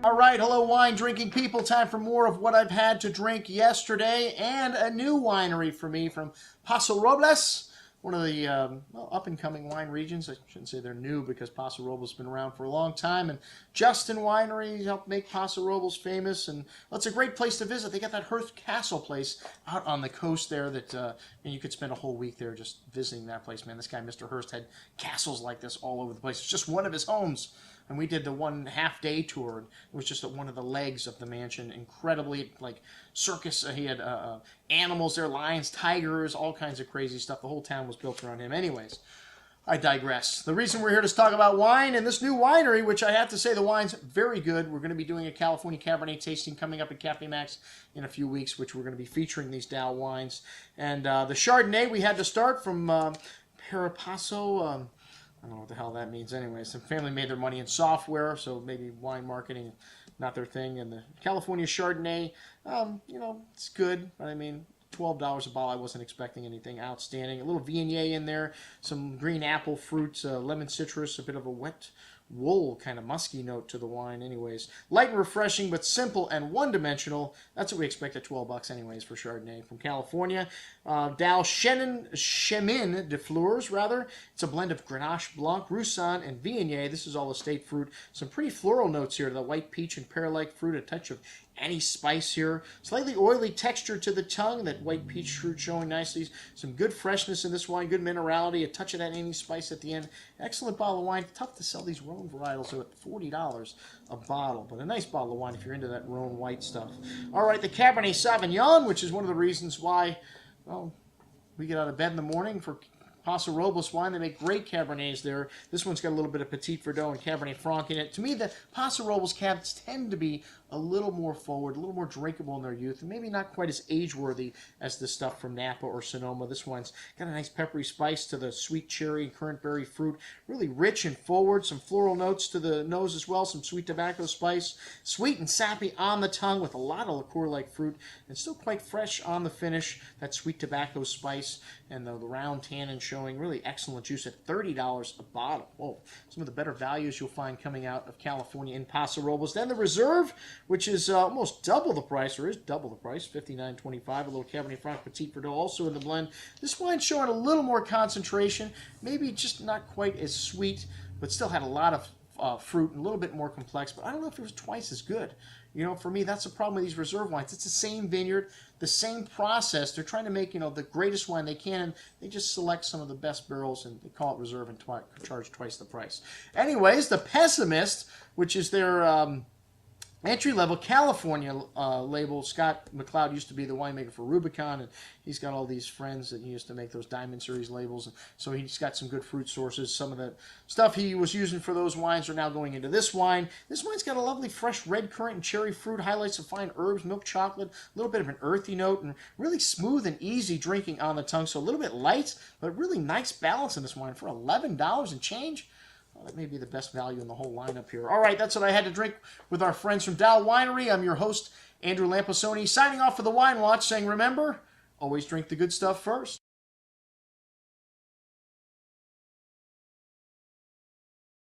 All right, hello wine drinking people. Time for more of what I've had to drink yesterday and a new winery for me from Paso Robles, one of the up-and-coming wine regions. I shouldn't say they're new because Paso Robles has been around for a long time. And Justin Winery helped make Paso Robles famous. And well, it's a great place to visit. They got that Hearst Castle place out on the coast there that and you could spend a whole week there just visiting that place. Man, this guy, Mr. Hearst, had castles like this all over the place. It's just one of his homes. And we did the 1.5 day tour. It was just one of the legs of the mansion. Incredibly, like, circus. He had animals there, lions, tigers, all kinds of crazy stuff. The whole town was built around him. Anyways, I digress. The reason we're here to talk about wine and this new winery, which I have to say the wine's very good. We're going to be doing a California Cabernet tasting coming up at Cafe Max in a few weeks, which we're going to be featuring these Daou wines. And the Chardonnay we had to start from Parapaso. I don't know what the hell that means anyway. Some family made their money in software, so maybe wine marketing, not their thing. And the California Chardonnay, you know, it's good. But I mean, $12 a bottle. I wasn't expecting anything outstanding. A little Viognier in there, some green apple fruits, lemon citrus, a bit of a wet wool kind of musky note to the wine anyways. Light and refreshing, but simple and one-dimensional. That's what we expect at $12 anyways for Chardonnay. From California, Daou Chemin de Fleurs, rather. It's a blend of Grenache Blanc, Roussanne, and Viognier. This is all estate fruit. Some pretty floral notes here. The white peach and pear-like fruit, a touch of any spice here. Slightly oily texture to the tongue, that white peach fruit showing nicely. Some good freshness in this wine, good minerality, a touch of that any spice at the end. Excellent bottle of wine. Tough to sell these Rhone varietals at $40 a bottle, but a nice bottle of wine if you're into that Rhone white stuff. All right, the Cabernet Sauvignon, which is one of the reasons why, well, we get out of bed in the morning for Paso Robles wine. They make great Cabernets there. This one's got a little bit of Petit Verdot and Cabernet Franc in it. To me, the Paso Robles Cabs tend to be a little more forward, a little more drinkable in their youth, and maybe not quite as age-worthy as the stuff from Napa or Sonoma. This one's got a nice peppery spice to the sweet cherry and currant berry fruit. Really rich and forward. Some floral notes to the nose as well. Some sweet tobacco spice. Sweet and sappy on the tongue with a lot of liqueur-like fruit, and still quite fresh on the finish. That sweet tobacco spice and the round tannin showing really excellent juice at $30 a bottle. Whoa, some of the better values you'll find coming out of California in Paso Robles. Then the Reserve, which is almost double the price, or is double the price, $59.25. A little Cabernet Franc Petit Verdot also in the blend. This wine's showing a little more concentration, maybe just not quite as sweet, but still had a lot of fruit and a little bit more complex, but I don't know if it was twice as good. You know, for me, that's the problem with these reserve wines. It's the same vineyard, the same process. They're trying to make, you know, the greatest wine they can, and they just select some of the best barrels, and they call it reserve and charge twice the price. Anyways, the Pessimist, which is their entry-level California label. Scott McLeod used to be the winemaker for Rubicon, and he's got all these friends that he used to make those Diamond Series labels. And so he's got some good fruit sources. Some of the stuff he was using for those wines are now going into this wine. This wine's got a lovely fresh red currant and cherry fruit, highlights of fine herbs, milk chocolate, a little bit of an earthy note, and really smooth and easy drinking on the tongue. So a little bit light, but really nice balance in this wine for $11 and change. Well, that may be the best value in the whole lineup here. All right, that's what I had to drink with our friends from Daou Winery. I'm your host, Andrew Lamposoni, signing off for the Wine Watch, saying, remember, always drink the good stuff first.